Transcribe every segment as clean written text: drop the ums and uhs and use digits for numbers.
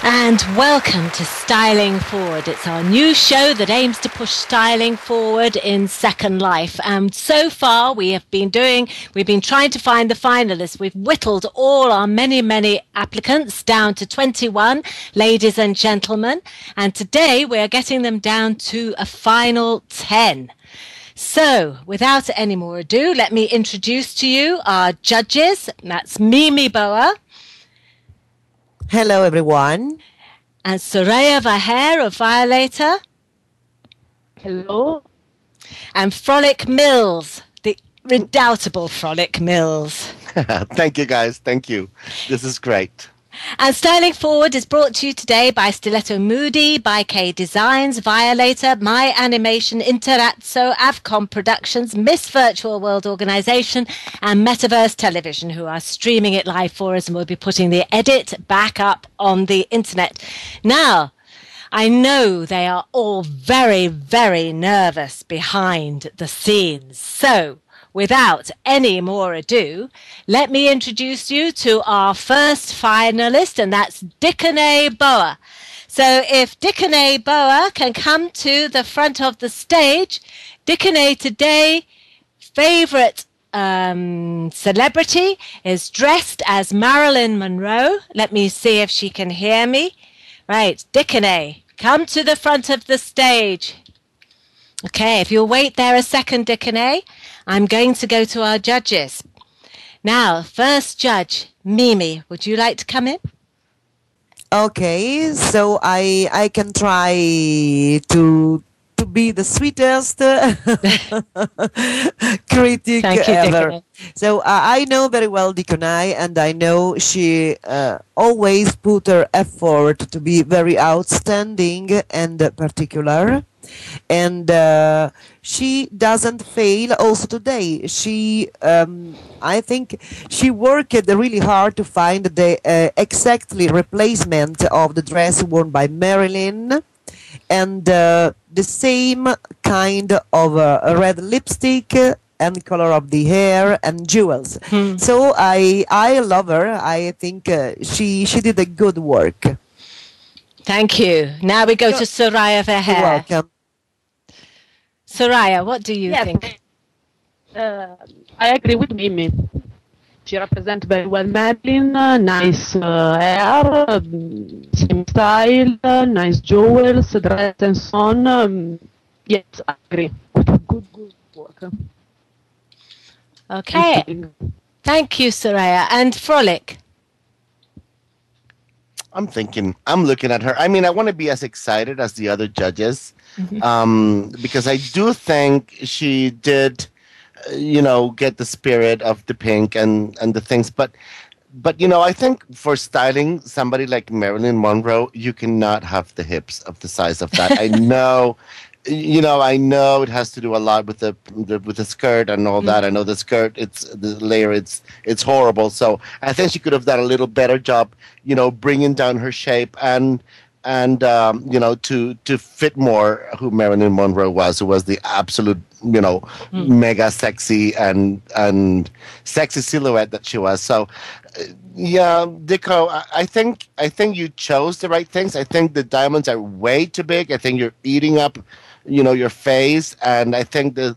And welcome to Styling Forward. It's our new show that aims to push styling forward in Second Life. And so far we've been trying to find the finalists. We've whittled all our many applicants down to 21, ladies and gentlemen. And today we're getting them down to a final 10. So, without any more ado, let me introduce to you our judges. That's Mimmi Boa. Hello, everyone. And Soraya Vaher of Violator. Hello. And Frolic Mills, the redoubtable Frolic Mills. Thank you, guys. Thank you. This is great. And Styling Forward is brought to you today by Stiletto Moody, by K Designs, Violator, My Animation, INTERAZZO, Avcom Productions, Miss Virtual World Organization, and Metaverse Television, who are streaming it live for us, and we'll be putting the edit back up on the internet. Now, I know they are all very nervous behind the scenes. So, without any more ado, let me introduce you to our first finalist, and that's Dikane Boa. So if Dikane Boa can come to the front of the stage, Dikane today, favorite celebrity, is dressed as Marilyn Monroe. Let me see if she can hear me. Right, Dikane, come to the front of the stage. Okay, if you'll wait there a second, Dikane, I'm going to go to our judges. Now, first judge, Mimmi, would you like to come in? Okay, so I can try to be the sweetest critic ever. Dikane. So I know very well Dikane, and I know she always put her effort to be very outstanding and particular. And she doesn't fail also today. She, I think she worked really hard to find the exactly replacement of the dress worn by Marilyn, and the same kind of red lipstick and color of the hair and jewels. So I love her. I think she did a good work. Thank you. Now we go to Soraya Vaher. You're welcome. Soraya, what do you think? I agree with Mimmi. She represents very well Marilyn, nice hair, same style, nice jewels, dress and so on. Yes, I agree. Good work. Okay. Thank you, Soraya. And Frolic? I'm looking at her. I mean, I want to be as excited as the other judges, because I do think she did, get the spirit of the pink and the things. But I think for styling somebody like Marilyn Monroe, you cannot have the hips of the size of that. I know. I know it has to do a lot with the skirt and all that. I know the skirt, the layer, it's horrible. So I think she could have done a little better job, bringing down her shape and to fit more who Marilyn Monroe was, who was the absolute, mega sexy and sexy silhouette that she was. So yeah, Diko, I think you chose the right things. I think the diamonds are way too big. I think you're eating up your face, and I think the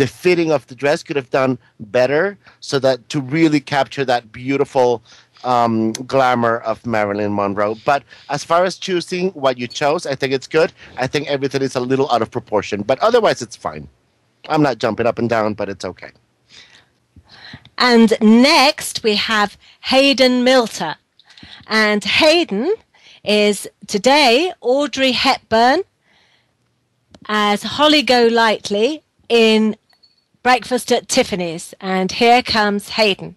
fitting of the dress could have done better, so that to really capture that beautiful glamour of Marilyn Monroe. But as far as choosing what you chose, I think it's good. I think everything is a little out of proportion, but otherwise it's fine. I'm not jumping up and down, but it's okay. And next we have Hayden Milter. And Hayden is today Audrey Hepburn as Holly Golightly in Breakfast at Tiffany's. And here comes Hayden.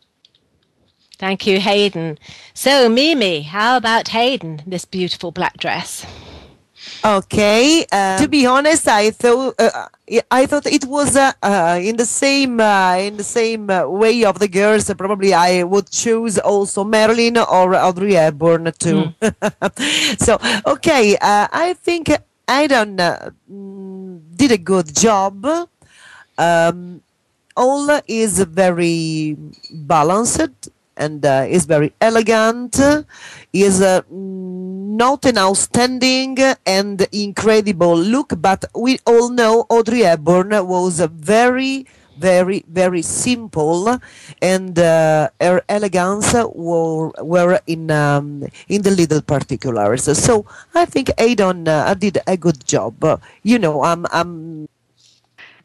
Thank you, Hayden. So, Mimmi, how about Hayden, this beautiful black dress? Okay, to be honest, I thought it was in the same way of the girls. Probably I would choose also Marilyn or Audrey Hepburn too. So okay, I think Aidan did a good job. All is very balanced and is very elegant, is not an outstanding and incredible look, but we all know Audrey Hepburn was a very, very simple, and her elegance were in the little particulars. So I think Aidan did a good job.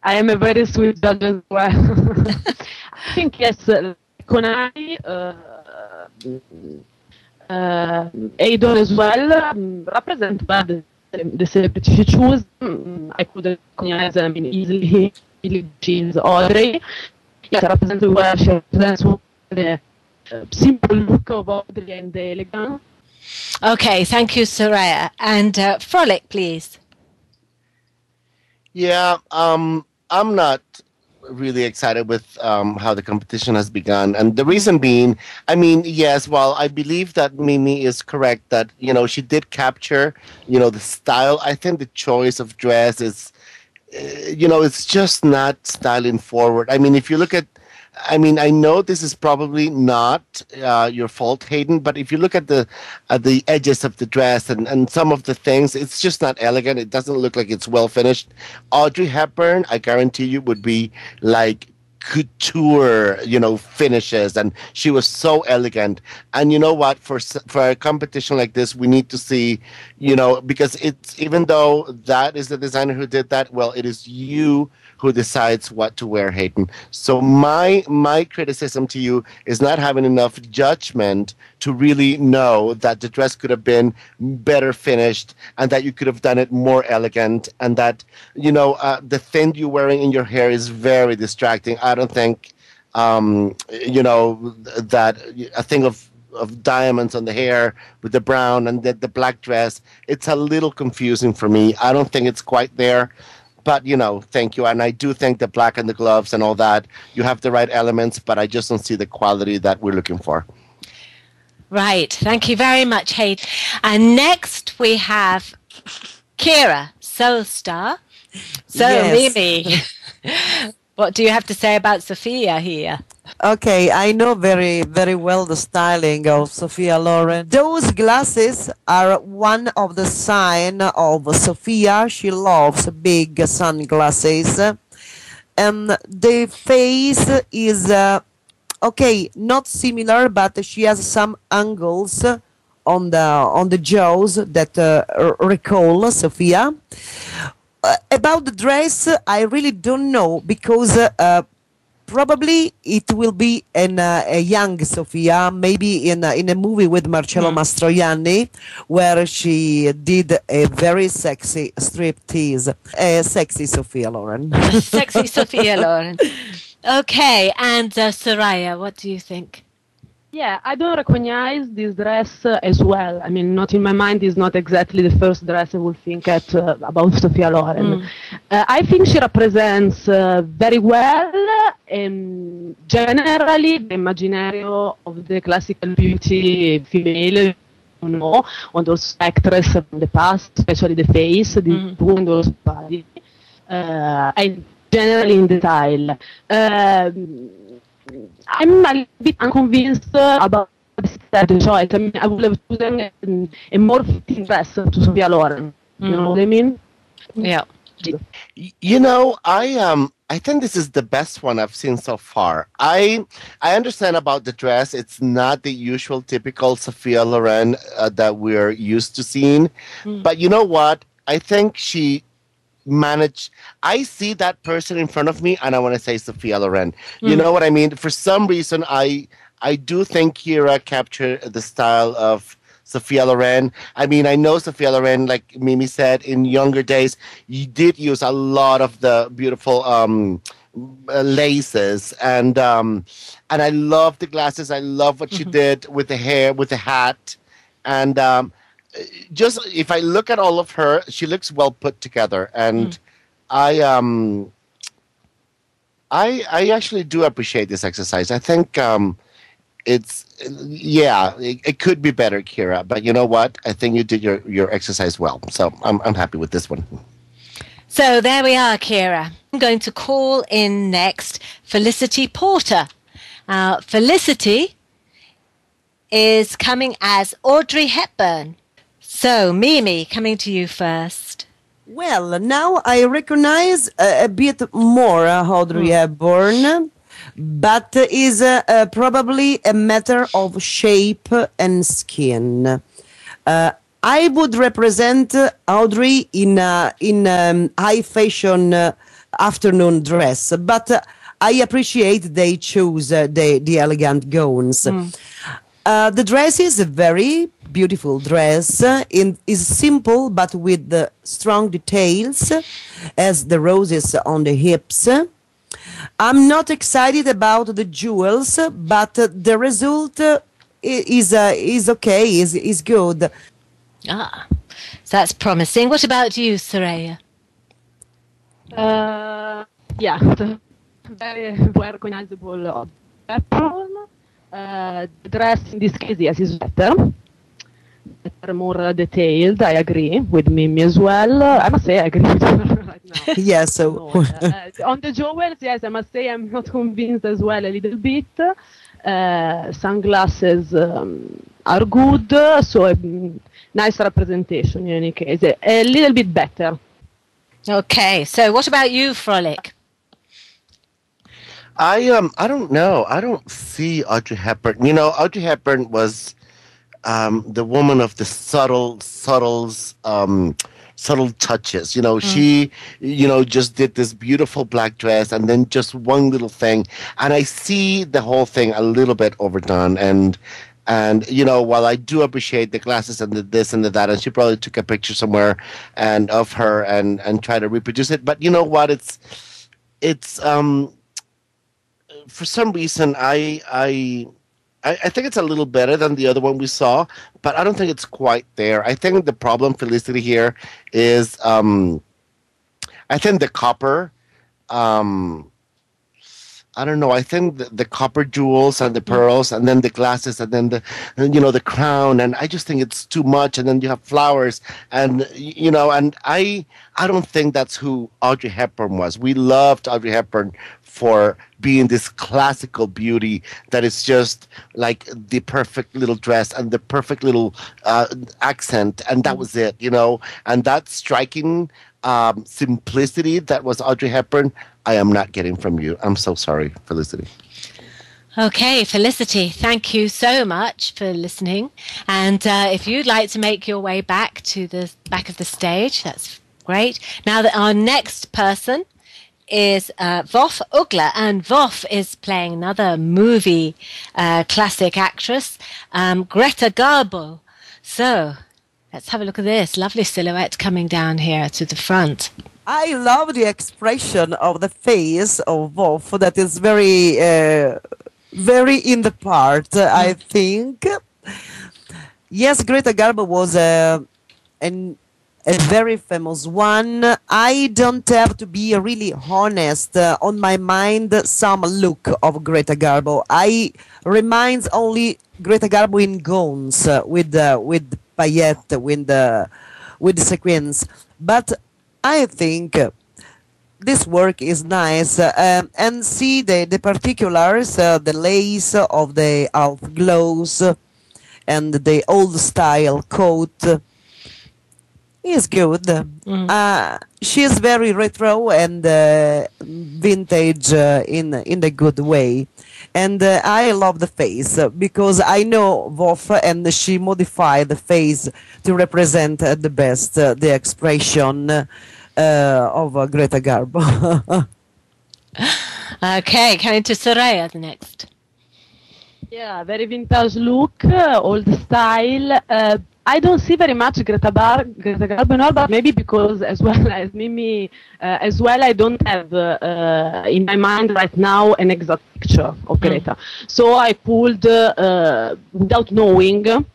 I am a very sweet judge as well. I think yes, Konai, Aidan as well represent well the celebrity she chose. I could recognize easily she's Audrey. Yes, represents well. She represents the simple look of Audrey and the elegance. Okay, thank you, Soraya. And Frolic, please. Yeah, I'm not really excited with how the competition has begun. And the reason being, yes, while I believe that Mimmi is correct that, she did capture, the style, I think the choice of dress is, it's just not styling forward. If you look at, I know this is probably not your fault, Hayden, but if you look at the edges of the dress and some of the things, it's just not elegant. It doesn't look like it's well finished. Audrey Hepburn, I guarantee you, would be like couture, finishes, and she was so elegant. And you know what? For a competition like this, we need to see, because it's, even though that is the designer who did that, well, it is you who decides what to wear, Hayden. So my criticism to you is not having enough judgment to really know that the dress could have been better finished and that you could have done it more elegant, and that, the thing you're wearing in your hair is very distracting. I don't think, that a thing of diamonds on the hair with the brown and the black dress, it's a little confusing for me. I don't think it's quite there. But, thank you. And I do think the black and the gloves and all that, you have the right elements, but I just don't see the quality that we're looking for. Right. Thank you very much, Hayden. And next we have Kira, Soul Star. So, yes. Mimmi, what do you have to say about Sophia here? Okay, I know very, very well the styling of Sophia Loren. Those glasses are one of the sign of Sophia. She loves big sunglasses. And the face is, not similar, but she has some angles on the jaws that recall Sophia. About the dress, I really don't know, because probably it will be a young Sophia, maybe in a movie with Marcello Mastroianni, where she did a very sexy striptease. A sexy Sophia Loren. Sexy Sophia Loren. Okay, and Soraya, what do you think? Yeah, I don't recognize this dress as well. Not in my mind is not exactly the first dress I would think about Sophia Loren. I think she represents very well, generally, the imaginary of the classical beauty female, on those actresses from the past, especially the face, the those body, and generally in the style. I'm a little bit unconvinced about the choice. I would have chosen a more fitting dress to Sophia Loren. You know what I mean? Yeah. I think this is the best one I've seen so far. I understand about the dress. It's not the usual typical Sophia Loren that we're used to seeing. But you know what? I think she manage. I see that person in front of me and I want to say Sophia Loren. You know what I mean? For some reason, I do think Kira captured the style of Sophia Loren. I know Sophia Loren, like Mimmi said, in younger days, you did use a lot of the beautiful laces, and I love the glasses. I love what she did with the hair, with the hat, and just if I look at all of her, she looks well put together, and I actually do appreciate this exercise. I think it could be better, Kira, but you know what? I think you did your exercise well, so I'm happy with this one. So there we are, Kira. I'm going to call in next Felicity Porter. Felicity is coming as Audrey Hepburn. So, Mimmi, coming to you first. Well, now I recognize a bit more Audrey Hepburn, but is probably a matter of shape and skin. I would represent Audrey in high fashion afternoon dress, but I appreciate they choose the elegant gowns. The dress is a very beautiful dress. Is simple but with the strong details, as the roses on the hips. I'm not excited about the jewels, but the result is okay, is good. Ah, so that's promising. What about you, Soraya? Yeah, very well recognizable pattern. The dress in this case, yes, is better. Better, more detailed. I agree with Mimmi as well. I must say I agree with her right now. Yes. So on the jewels, yes, I must say I'm not convinced as well a little bit. Sunglasses are good, so nice representation in any case. A little bit better. Okay, so what about you, Frolic? I don't know. I don't see Audrey Hepburn. You know, Audrey Hepburn was the woman of the subtle touches. You know, she, just did this beautiful black dress and then just one little thing. And I see the whole thing a little bit overdone. And while I do appreciate the glasses and the this and the that, and she probably took a picture somewhere and of her and try to reproduce it. But you know what? It's for some reason I think it's a little better than the other one we saw, but I don't think it's quite there. I think the problem, Felicity, here is I think the copper. I don't know. I think the copper jewels and the pearls, and then the glasses, and then the crown, and I just think it's too much. And then you have flowers, and and I don't think that's who Audrey Hepburn was. We loved Audrey Hepburn for being this classical beauty that is just like the perfect little dress and the perfect little accent, and that was it, And that striking simplicity that was Audrey Hepburn, I am not getting from you. I'm so sorry, Felicity. Okay, Felicity, thank you so much for listening. And if you'd like to make your way back to the back of the stage, that's great. Now that our next person is Vof Ugla, and Vof is playing another movie classic actress, Greta Garbo. So let's have a look at this lovely silhouette coming down here to the front. I love the expression of the face of Vof. That is very, very in the part, I think. Yes, Greta Garbo was a very famous one. I don't have to be really honest. On my mind, some look of Greta Garbo. I reminds only Greta Garbo in gowns with paillette, with the sequins. But I think this work is nice, and see the particulars, the lace of the half gloves and the old style coat is good. She is very retro and vintage in the good way. And I love the face because I know Vof, and she modified the face to represent the best the expression of Greta Garbo. Okay, coming to Soraya the next. Yeah, very vintage look, old style. I don't see very much Greta Garbo, but maybe because, as well as Mimmi, I don't have in my mind right now an exact picture of Greta. So I pulled, without knowing,